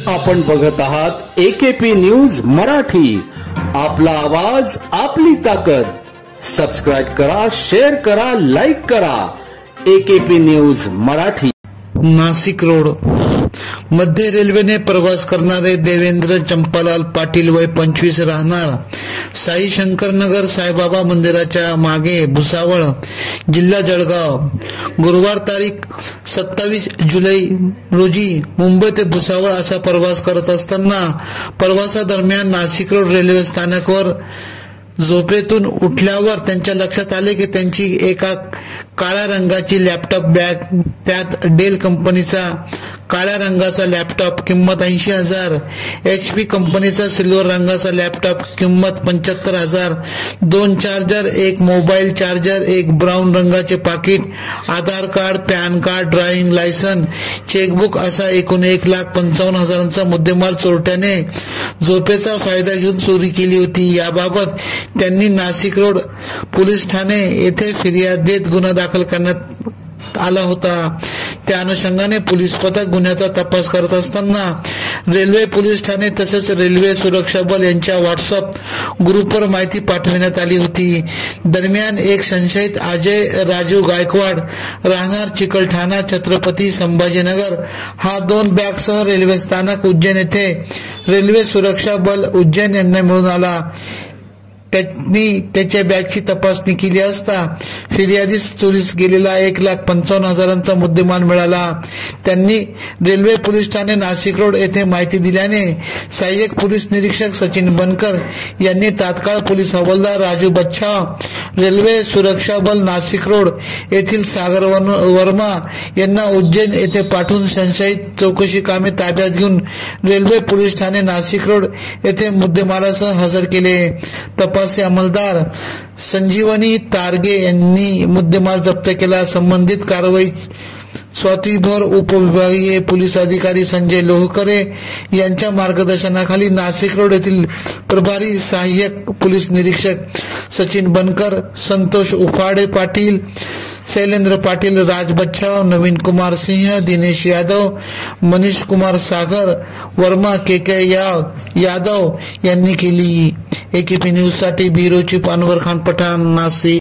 आपण बघत आहात एकेपी न्यूज मराठी। आपला आवाज आपली ताकद। सबस्क्राइब करा, शेअर करा, लाईक करा। AKP news Marathi. Nashik road मध्य रेल्वेने प्रवास करणारे देवेंद्र चंपालाल पाटील वय 25 राहणार साई शंकर नगर साईबाबा मंदिराच्या मागे भुसावळ जिल्हा जळगाव गुरुवार तारीख 27 जुलै रोजी मुंबई ते भुसावळ असा प्रवास करत असताना प्रवासादरम्यान नाशिक रोड रेल्वे स्थानकावर झोपेतून उठल्यावर त्यांच्या लक्षात आले की त्यांची एका काळ्या रंगाची लॅपटॉप बॅग, त्यात डेल कंपनीचा काळ्या रंगाचा लॅपटॉप किंमत 80,000, HP कंपनीचा सिल्वर रंगाचा लॅपटॉप किंमत 75,000, 2 चार्जर, एक मोबाईल चार्जर, एक ब्राऊन रंगाचे पाकिट, Aadhaar card, PAN card, driving licence, chequebook असा एकूण 1,55,000चा मुद्देमाल चोरट्याने झोपेचा फायदा घेऊन चोरी केली होती। याबाबत त्यांनी नाशिक रोड पोलीस ठाणे येथे फिर्याद देत गुन्हा दाखल करण्यात आला होता। त्या अनुषंगाने पोलीस पथक गुन्ह्याचा तपास करत असताना रेल्वे पोलीस ठाणे तसेच रेल्वे सुरक्षा बल यांच्या व्हॉट्सअप ग्रुपवर माहिती पाठविण्यात आली होती। दरम्यान एक संशयित अजय राजू गायकवाड राहणार चिकलठाणा छत्रपती संभाजीनगर हा 2 बॅगसह रेल्वे स्थानक उज्जैन येथे रेल्वे सुरक्षा बल उज्जैन यांना मिळून आला। त्यांनी त्याच्या बॅगची तपासणी केली असता फिर्यादीस चोरीस गेलेला 1,55,000चा मुद्देमाल मिळाला। त्यांनी railway police Thane Nashik road येथे माहिती दिल्याने सहाय्यक पोलीस निरीक्षक सचिन बनकर यांनी तात्काळ पोलीस हवालदार राजू बच्छाव, रेल्वे सुरक्षा बल नाशिक रोड येथील सागर वर्मा यांना उज्जैन येथे पाठवून संशयित चौकशी कामे ताब्यात घेऊन railway police Thane Nashik road येथे मुद्देमालासह हजर केले। तपासी अंमलदार संजीवनी तारगे यांनी मुद्देमाल जप्त केला। संबंधित कारवाई स्वातीभर उपविभागीय पोलीस अधिकारी संजय लोहकरे यांच्या मार्गदर्शनाखाली नाशिक रोड येथील प्रभारी सहाय्यक पोलीस निरीक्षक सचिन बनकर, संतोष उफाडे पाटील, शैलेंद्र पाटील, राज बच्छाव, नवीन कुमार सिंह, दिनेश यादव, मनीष कुमार सागर, वर्मा के यादव यांनी केली। एकेपी न्यूज साठी ब्युरो चीफ अनवर खान पठाण, नाशिक।